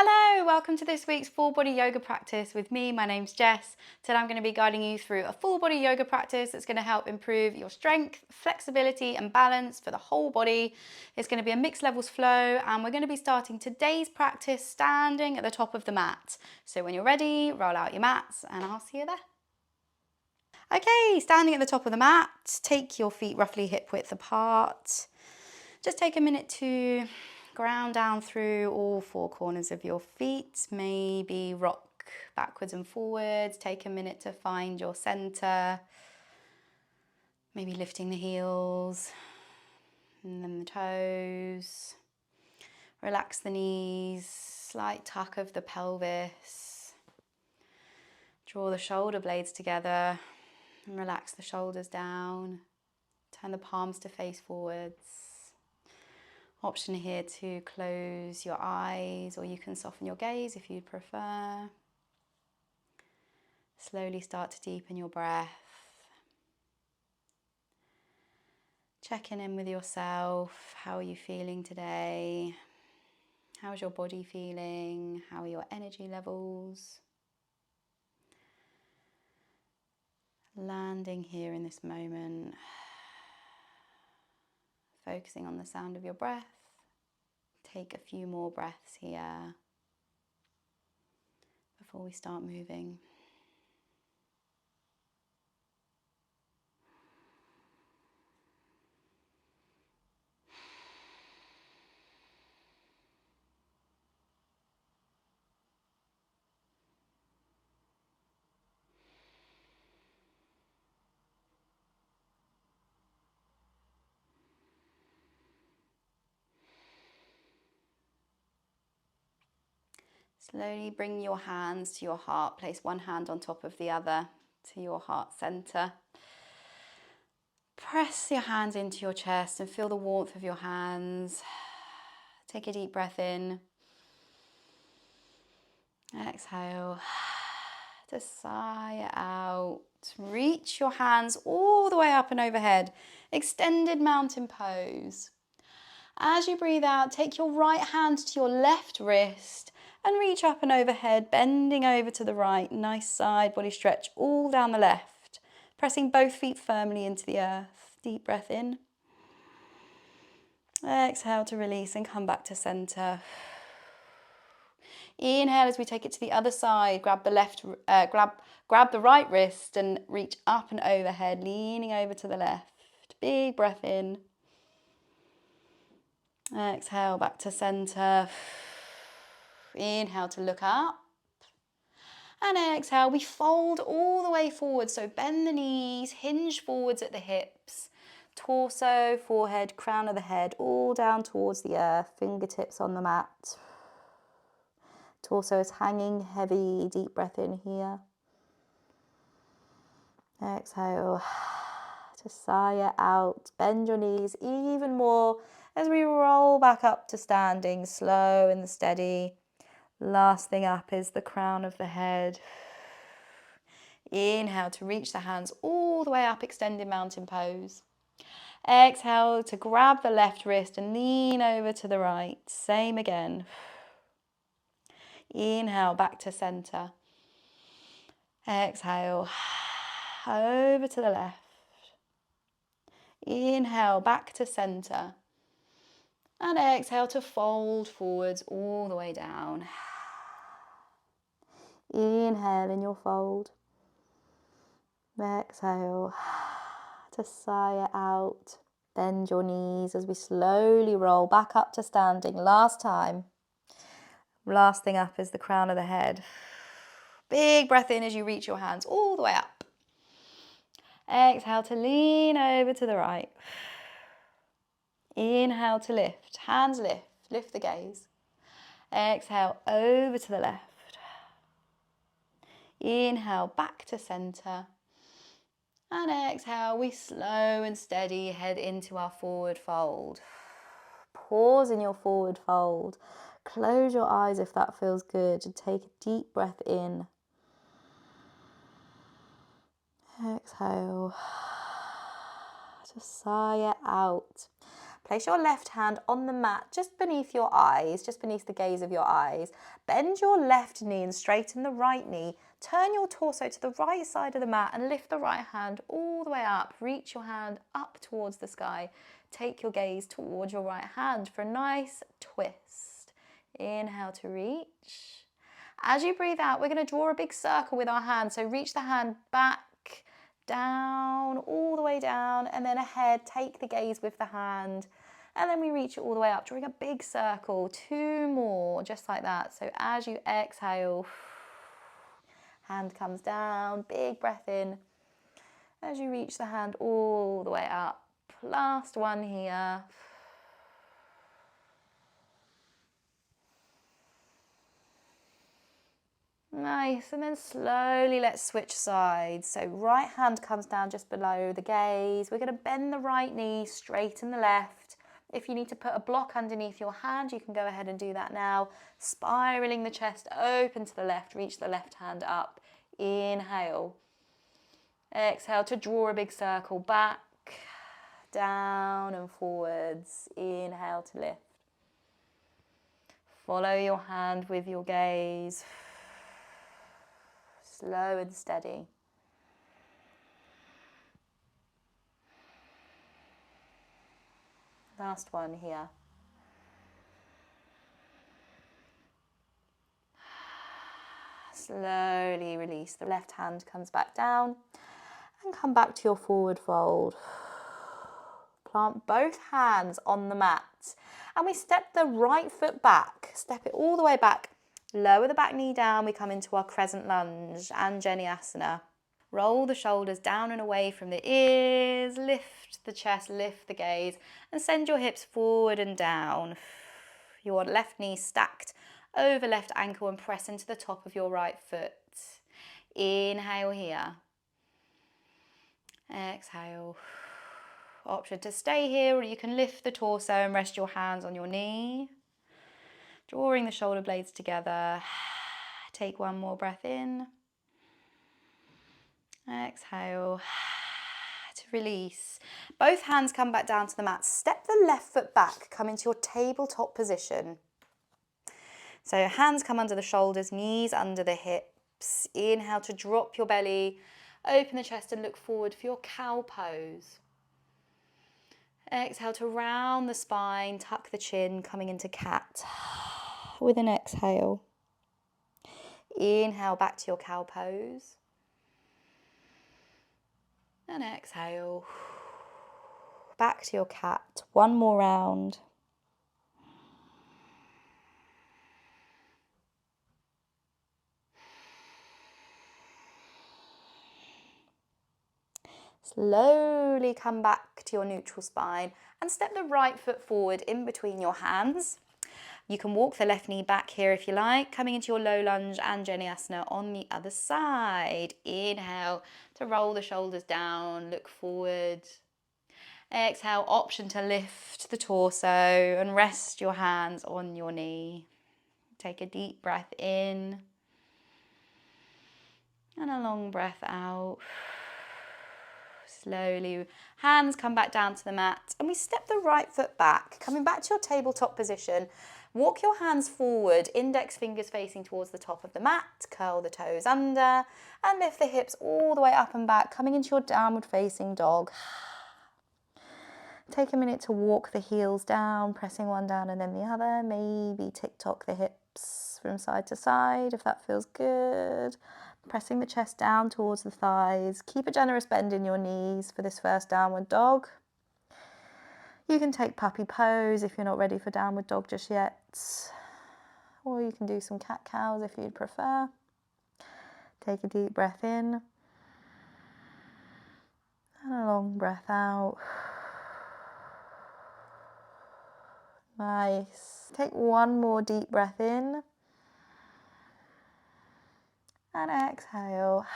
Hello, welcome to this week's full body yoga practice with me. My name's Jess. Today I'm going to be guiding you through a full body yoga practice that's going to help improve your strength, flexibility and balance for the whole body. It's going to be a mixed levels flow and we're going to be starting today's practice standing at the top of the mat. So when you're ready, roll out your mats and I'll see you there. Okay, standing at the top of the mat, take your feet roughly hip width apart. Just take a minute to ground down through all four corners of your feet. Maybe rock backwards and forwards. Take a minute to find your center. Maybe lifting the heels and then the toes. Relax the knees, slight tuck of the pelvis. Draw the shoulder blades together and relax the shoulders down. Turn the palms to face forwards. Option here to close your eyes, or you can soften your gaze if you'd prefer. Slowly start to deepen your breath. Checking in with yourself. How are you feeling today? How's your body feeling? How are your energy levels? Landing here in this moment. Focusing on the sound of your breath. Take a few more breaths here before we start moving. Slowly bring your hands to your heart. Place one hand on top of the other to your heart center. Press your hands into your chest and feel the warmth of your hands. Take a deep breath in. Exhale. To sigh out. Reach your hands all the way up and overhead. Extended mountain pose. As you breathe out, take your right hand to your left wrist and reach up and overhead, bending over to the right. Nice side body stretch all down the left. Pressing both feet firmly into the earth. Deep breath in. Exhale to release and come back to center. Inhale as we take it to the other side. Grab the right wrist and reach up and overhead, leaning over to the left. Big breath in. Exhale back to center. Inhale to look up. And exhale, we fold all the way forward. So bend the knees, hinge forwards at the hips. Torso, forehead, crown of the head, all down towards the earth. Fingertips on the mat. Torso is hanging heavy. Deep breath in here. Exhale to sigh it out. Bend your knees even more as we roll back up to standing, slow and steady. Last thing up is the crown of the head. Inhale to reach the hands all the way up, extended mountain pose. Exhale to grab the left wrist and lean over to the right. Same again. Inhale back to center. Exhale over to the left. Inhale back to center. And exhale to fold forwards all the way down. Inhale in your fold. Exhale to sigh it out. Bend your knees as we slowly roll back up to standing. Last time. Last thing up is the crown of the head. Big breath in as you reach your hands all the way up. Exhale to lean over to the right. Inhale to lift. Hands lift. Lift the gaze. Exhale over to the left. Inhale back to center. And exhale, we slow and steady head into our forward fold. Pause in your forward fold. Close your eyes if that feels good and take a deep breath in. Exhale. Just sigh it out. Place your left hand on the mat just beneath your eyes, just beneath the gaze of your eyes. Bend your left knee and straighten the right knee. Turn your torso to the right side of the mat and lift the right hand all the way up. Reach your hand up towards the sky. Take your gaze towards your right hand for a nice twist. Inhale to reach. As you breathe out, we're going to draw a big circle with our hand. So reach the hand back, down, all the way down, and then ahead. Take the gaze with the hand, and then we reach it all the way up, drawing a big circle. 2 more, just like that. So as you exhale, hand comes down, big breath in. As you reach the hand all the way up. Last one here. Nice, and then slowly let's switch sides. So right hand comes down just below the gaze. We're going to bend the right knee, straighten the left. If you need to put a block underneath your hand, you can go ahead and do that now. Spiraling the chest open to the left, reach the left hand up. Inhale. Exhale to draw a big circle back, down and forwards. Inhale to lift. Follow your hand with your gaze. Slow and steady. Last one here. Slowly release. The left hand comes back down and come back to your forward fold. Plant both hands on the mat and we step the right foot back. Step it all the way back. Lower the back knee down. We come into our crescent lunge, Anjaneyasana. Roll the shoulders down and away from the ears. Lift the chest, lift the gaze, and send your hips forward and down. Your left knee stacked over left ankle and press into the top of your right foot. Inhale here. Exhale. Option to stay here, or you can lift the torso and rest your hands on your knee. Drawing the shoulder blades together. Take one more breath in. Exhale to release. Both hands come back down to the mat. Step the left foot back. Come into your tabletop position. So hands come under the shoulders, knees under the hips. Inhale to drop your belly. Open the chest and look forward for your cow pose. Exhale to round the spine, tuck the chin, coming into cat. With an exhale. Inhale back to your cow pose. And exhale. Back to your cat. One more round. Slowly come back to your neutral spine and step the right foot forward in between your hands. You can walk the left knee back here if you like, coming into your low lunge Anjaneyasana on the other side. Inhale to roll the shoulders down, look forward. Exhale, option to lift the torso and rest your hands on your knee. Take a deep breath in and a long breath out. Slowly, hands come back down to the mat and we step the right foot back, coming back to your tabletop position. Walk your hands forward, index fingers facing towards the top of the mat, curl the toes under and lift the hips all the way up and back, coming into your downward facing dog. Take a minute to walk the heels down, pressing one down and then the other. Maybe tick-tock the hips from side to side if that feels good. Pressing the chest down towards the thighs. Keep a generous bend in your knees for this first downward dog. You can take puppy pose if you're not ready for downward dog just yet. Or you can do some cat-cows if you'd prefer. Take a deep breath in. And a long breath out. Nice. Take one more deep breath in. And exhale.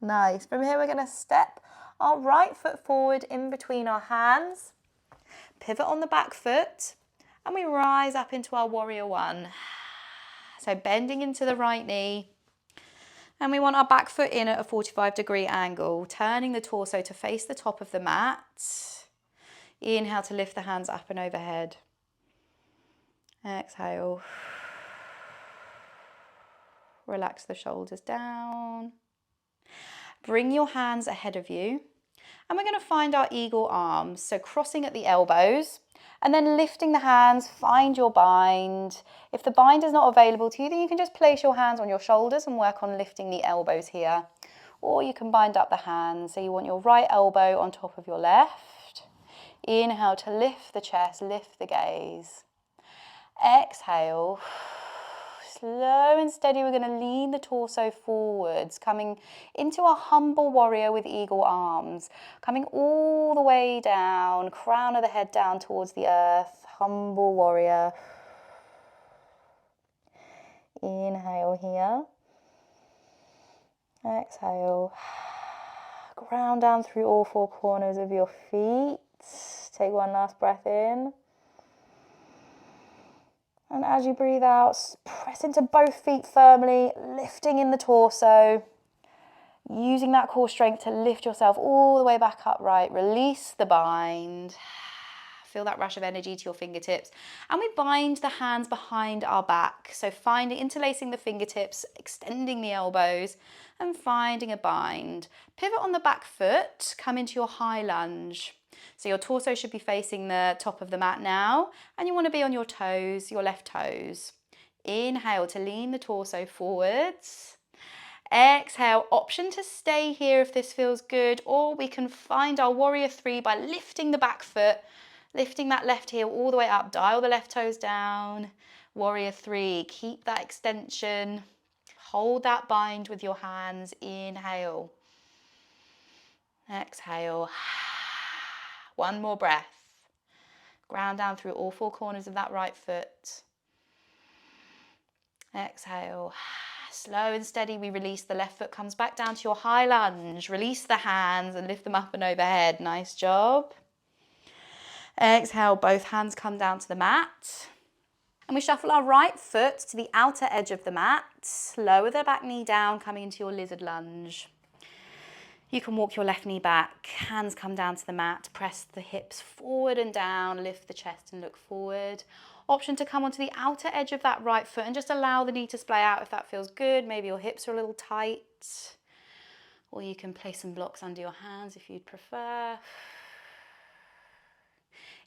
Nice. From here we're going to step our right foot forward in between our hands. Pivot on the back foot. And we rise up into our warrior one. So bending into the right knee. And we want our back foot in at a 45-degree angle. Turning the torso to face the top of the mat. Inhale to lift the hands up and overhead. Exhale. Relax the shoulders down. Bring your hands ahead of you. And we're going to find our eagle arms. So crossing at the elbows and then lifting the hands, find your bind. If the bind is not available to you, then you can just place your hands on your shoulders and work on lifting the elbows here. Or you can bind up the hands. So you want your right elbow on top of your left. Inhale to lift the chest, lift the gaze. Exhale. Slow and steady, we're going to lean the torso forwards, coming into a humble warrior with eagle arms, coming all the way down, crown of the head down towards the earth, humble warrior. Inhale here. Exhale. Ground down through all four corners of your feet. Take one last breath in. And as you breathe out, press into both feet firmly, lifting in the torso, using that core strength to lift yourself all the way back upright. Release the bind. Feel that rush of energy to your fingertips. And we bind the hands behind our back. So interlacing the fingertips, extending the elbows, and finding a bind. Pivot on the back foot, come into your high lunge. So your torso should be facing the top of the mat now, and you want to be on your toes, your left toes. Inhale to lean the torso forwards. Exhale, option to stay here if this feels good, or we can find our warrior three by lifting the back foot, lifting that left heel all the way up, dial the left toes down. Warrior three, keep that extension. Hold that bind with your hands. Inhale. Exhale. One more breath. Ground down through all four corners of that right foot. Exhale. Slow and steady, we release the left foot, comes back down to your high lunge. Release the hands and lift them up and overhead. Nice job. Exhale, both hands come down to the mat. And we shuffle our right foot to the outer edge of the mat. Lower the back knee down, coming into your lizard lunge. You can walk your left knee back, hands come down to the mat, press the hips forward and down, lift the chest and look forward. Option to come onto the outer edge of that right foot and just allow the knee to splay out if that feels good. Maybe your hips are a little tight, or you can place some blocks under your hands if you'd prefer.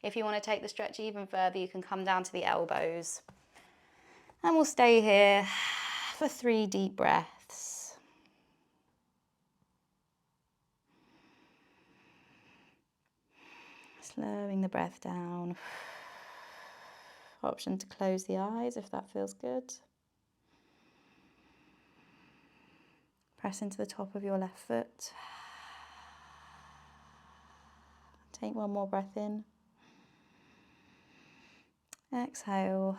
If you want to take the stretch even further, you can come down to the elbows. And we'll stay here for 3 deep breaths. Slowing the breath down. Option to close the eyes if that feels good. Press into the top of your left foot. Take one more breath in. Exhale.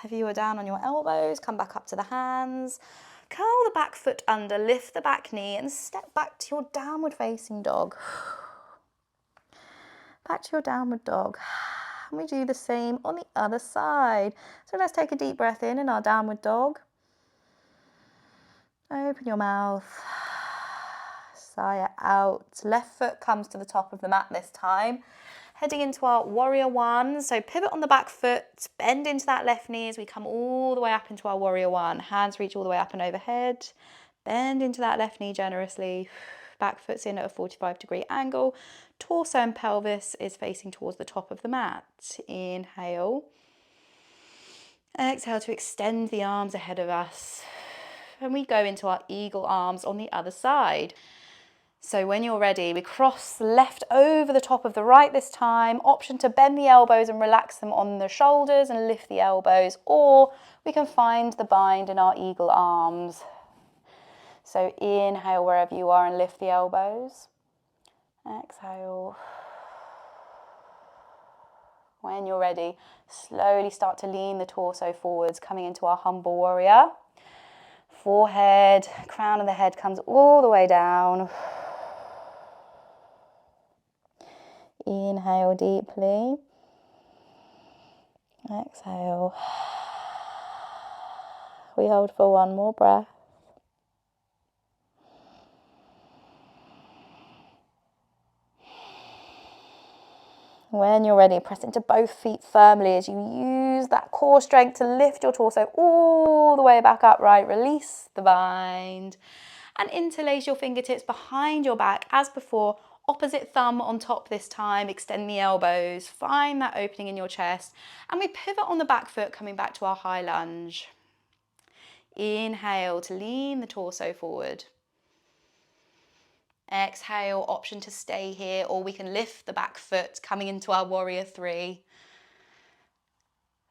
If you are down on your elbows, come back up to the hands. Curl the back foot under, lift the back knee and step back to your downward facing dog. Back to your downward dog. And we do the same on the other side. So let's take a deep breath in our downward dog. Open your mouth. Sigh out. Left foot comes to the top of the mat this time. Heading into our warrior one. So pivot on the back foot, bend into that left knee as we come all the way up into our warrior one. Hands reach all the way up and overhead. Bend into that left knee generously. Back foot's in at a 45-degree angle. Torso and pelvis is facing towards the top of the mat. Inhale. Exhale to extend the arms ahead of us. And we go into our eagle arms on the other side. So when you're ready, we cross the left over the top of the right this time. Option to bend the elbows and relax them on the shoulders and lift the elbows. Or we can find the bind in our eagle arms. So inhale wherever you are and lift the elbows. Exhale. When you're ready, slowly start to lean the torso forwards, coming into our humble warrior. Forehead, crown of the head comes all the way down. Inhale deeply. Exhale. We hold for one more breath. When you're ready, press into both feet firmly as you use that core strength to lift your torso all the way back upright. Release the bind and interlace your fingertips behind your back as before. Opposite thumb on top this time. Extend the elbows. Find that opening in your chest. And we pivot on the back foot, coming back to our high lunge. Inhale to lean the torso forward. Exhale, option to stay here, or we can lift the back foot, coming into our warrior three.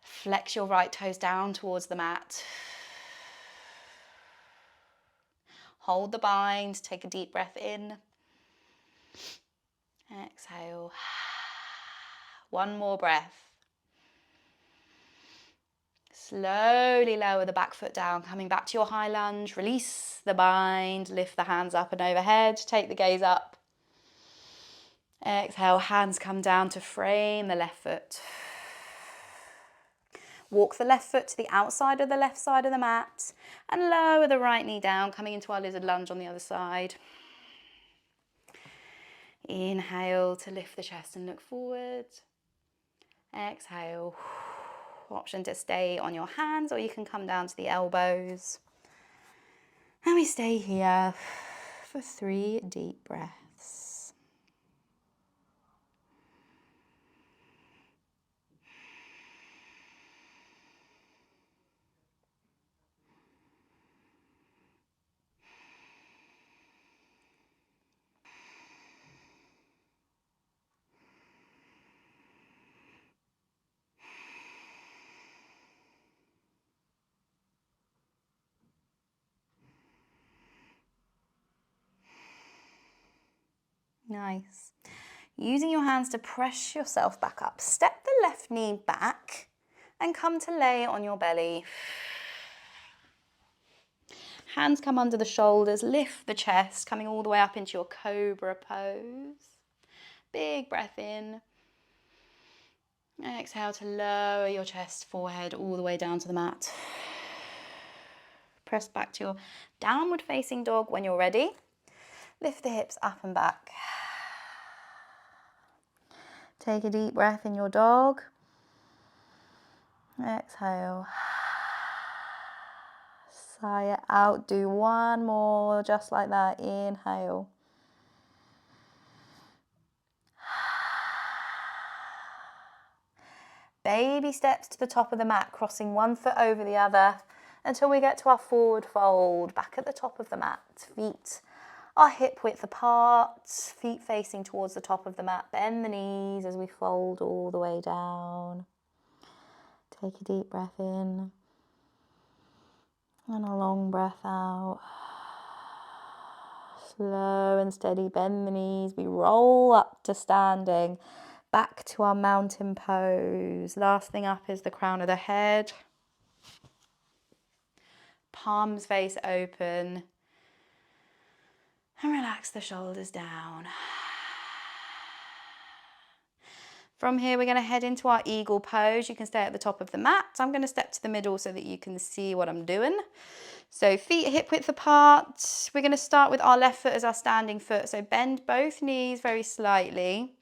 Flex your right toes down towards the mat. Hold the bind, take a deep breath in. Exhale. One more breath. Slowly lower the back foot down, coming back to your high lunge. Release the bind, lift the hands up and overhead, take the gaze up. Exhale, hands come down to frame the left foot. Walk the left foot to the outside of the left side of the mat and lower the right knee down, coming into our lizard lunge on the other side. Inhale to lift the chest and look forward. Exhale. Option to stay on your hands, or you can come down to the elbows. And we stay here for 3 deep breaths. Nice. Using your hands to press yourself back up. Step the left knee back and come to lay on your belly. Hands come under the shoulders, lift the chest, coming all the way up into your cobra pose. Big breath in. Exhale to lower your chest, forehead all the way down to the mat. Press back to your downward facing dog when you're ready. Lift the hips up and back. Take a deep breath in your dog. Exhale. Sigh it out. Do one more, just like that. Inhale. Baby steps to the top of the mat, crossing one foot over the other until we get to our forward fold, back at the top of the mat. Feet are hip width apart, feet facing towards the top of the mat. Bend the knees as we fold all the way down. Take a deep breath in and a long breath out. Slow and steady, bend the knees. We roll up to standing, back to our mountain pose. Last thing up is the crown of the head. Palms face open. And relax the shoulders down. From here, we're going to head into our eagle pose. You can stay at the top of the mat. I'm going to step to the middle so that you can see what I'm doing. So feet hip width apart. We're going to start with our left foot as our standing foot. So bend both knees very slightly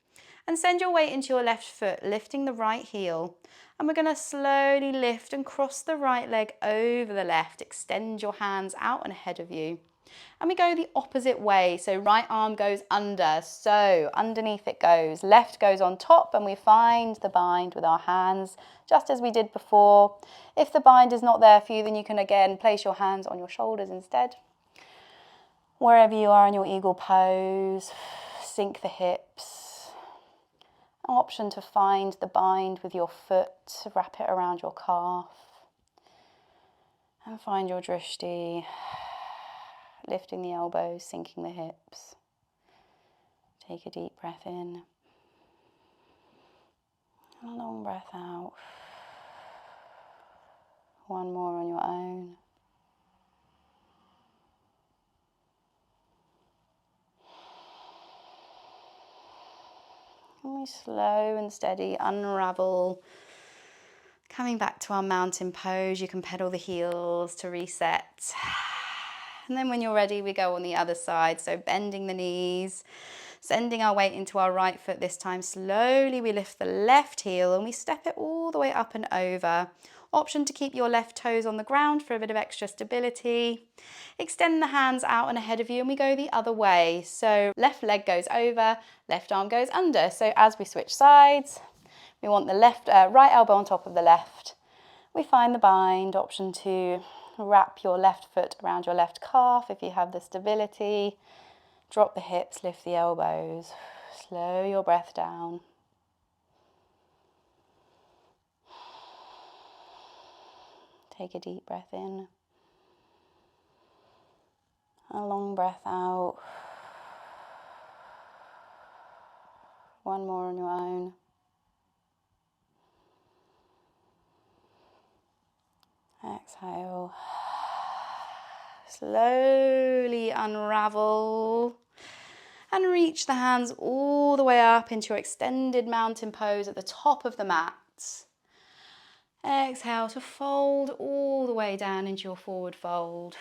and send your weight into your left foot, lifting the right heel. And we're going to slowly lift and cross the right leg over the left. Extend your hands out and ahead of you. And we go the opposite way, so right arm goes under, so underneath it goes. Left goes on top and we find the bind with our hands, just as we did before. If the bind is not there for you, then you can again place your hands on your shoulders instead. Wherever you are in your eagle pose, sink the hips. Option to find the bind with your foot, wrap it around your calf. And find your drishti. Lifting the elbows, sinking the hips. Take a deep breath in. And a long breath out. One more on your own. And we slow and steady unravel. Coming back to our mountain pose, you can pedal the heels to reset. And then when you're ready, we go on the other side. So bending the knees, Sending our weight into our right foot this time. Slowly we lift the left heel and we step it all the way up and over. Option to keep your left toes on the ground for a bit of extra stability. Extend the hands out and ahead of you and we go the other way. So left leg goes over, left arm goes under. So as we switch sides, we want the right elbow on top of the left. We find the bind, option to wrap your left foot around your left calf if you have the stability. Drop the hips, lift the elbows. Slow your breath down. Take a deep breath in. A long breath out. One more on your own. Exhale. Slowly unravel and reach the hands all the way up into your extended mountain pose at the top of the mat. Exhale to fold all the way down into your forward fold.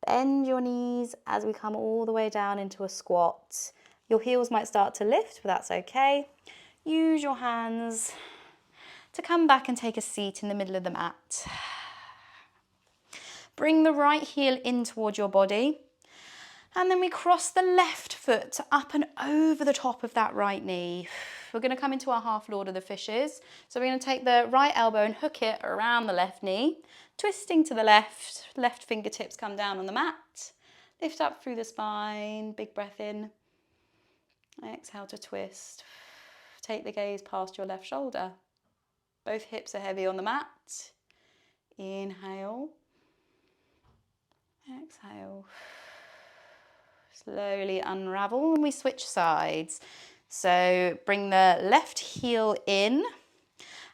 Bend your knees as we come all the way down into a squat. Your heels might start to lift, but that's okay. Use your hands to come back and take a seat in the middle of the mat. Bring the right heel in towards your body. And then we cross the left foot up and over the top of that right knee. We're going to come into our half Lord of the Fishes. So we're going to take the right elbow and hook it around the left knee. Twisting to the left, left fingertips come down on the mat. Lift up through the spine, big breath in. Exhale to twist. Take the gaze past your left shoulder. Both hips are heavy on the mat. Inhale. Exhale. Slowly unravel and we switch sides. So bring the left heel in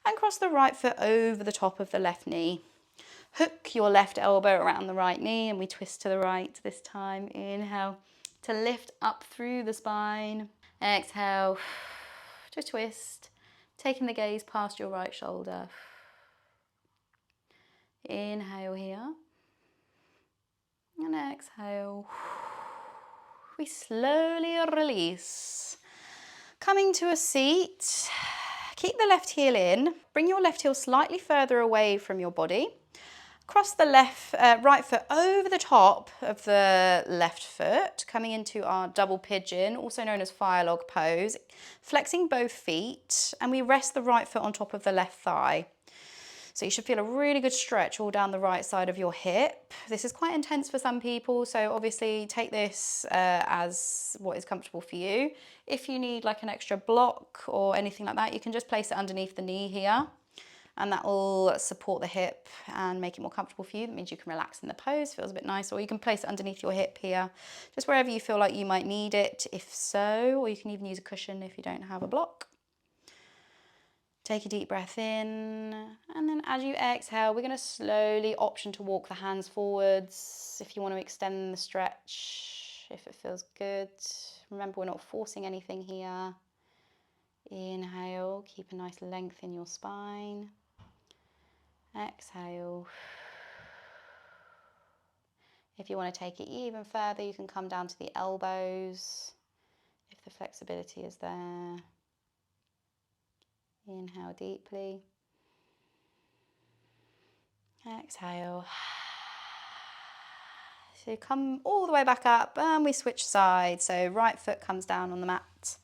and cross the right foot over the top of the left knee. Hook your left elbow around the right knee and we twist to the right this time. Inhale to lift up through the spine. Exhale to twist, taking the gaze past your right shoulder. Inhale here and exhale. We slowly release. Coming to a seat, keep the left heel in, bring your left heel slightly further away from your body. Cross the right foot over the top of the left foot, coming into our double pigeon, also known as fire log pose, flexing both feet, and we rest the right foot on top of the left thigh. So you should feel a really good stretch all down the right side of your hip. This is quite intense for some people, so obviously take this as what is comfortable for you. If you need like an extra block or anything like that, you can just place it underneath the knee here, and that will support the hip and make it more comfortable for you. That means you can relax in the pose, feels a bit nice, or you can place it underneath your hip here, just wherever you feel like you might need it, if so, or you can even use a cushion if you don't have a block. Take a deep breath in, and then as you exhale, we're going to slowly option to walk the hands forwards if you want to extend the stretch, if it feels good. Remember, we're not forcing anything here. Inhale, keep a nice length in your spine. Exhale. If you want to take it even further, you can come down to the elbows if the flexibility is there. Inhale deeply. Exhale. So come all the way back up and we switch sides. So right foot comes down on the mat.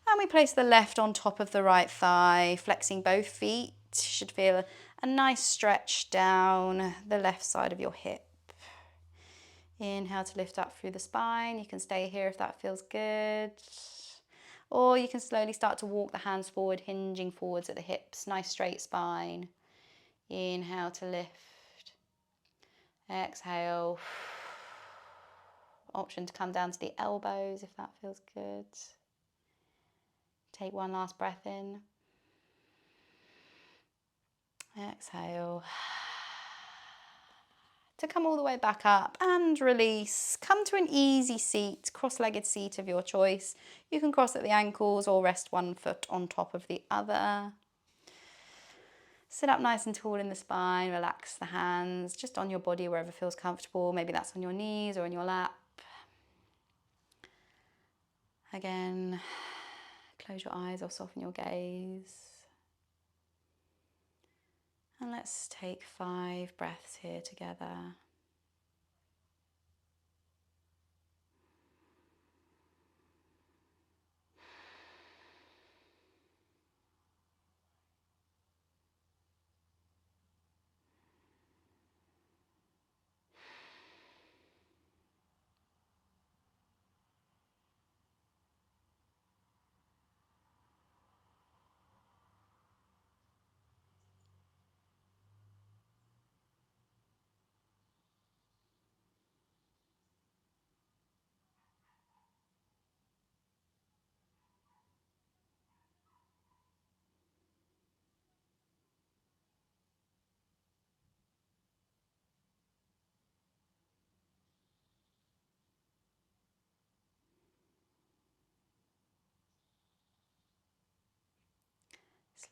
And we place the left on top of the right thigh, flexing both feet. You should feel a nice stretch down the left side of your hip. Inhale to lift up through the spine. You can stay here if that feels good. Or you can slowly start to walk the hands forward, hinging forwards at the hips. Nice straight spine. Inhale to lift. Exhale. Option to come down to the elbows if that feels good. Take one last breath in. Exhale. To come all the way back up and release. Come to an easy seat, cross-legged seat of your choice. You can cross at the ankles or rest one foot on top of the other. Sit up nice and tall in the spine, relax the hands just on your body wherever feels comfortable. Maybe that's on your knees or in your lap. Again, close your eyes or soften your gaze. And let's take 5 breaths here together.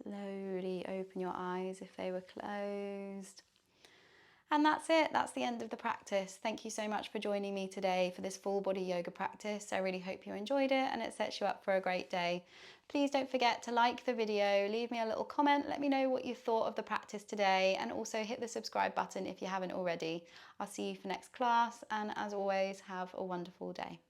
Slowly open your eyes if they were closed. And that's it, that's the end of the practice. Thank you so much for joining me today for this full body yoga practice. I really hope you enjoyed it and it sets you up for a great day. Please don't forget to like the video, leave me a little comment, let me know what you thought of the practice today, and also hit the subscribe button if you haven't already. I'll see you for next class, and as always, have a wonderful day.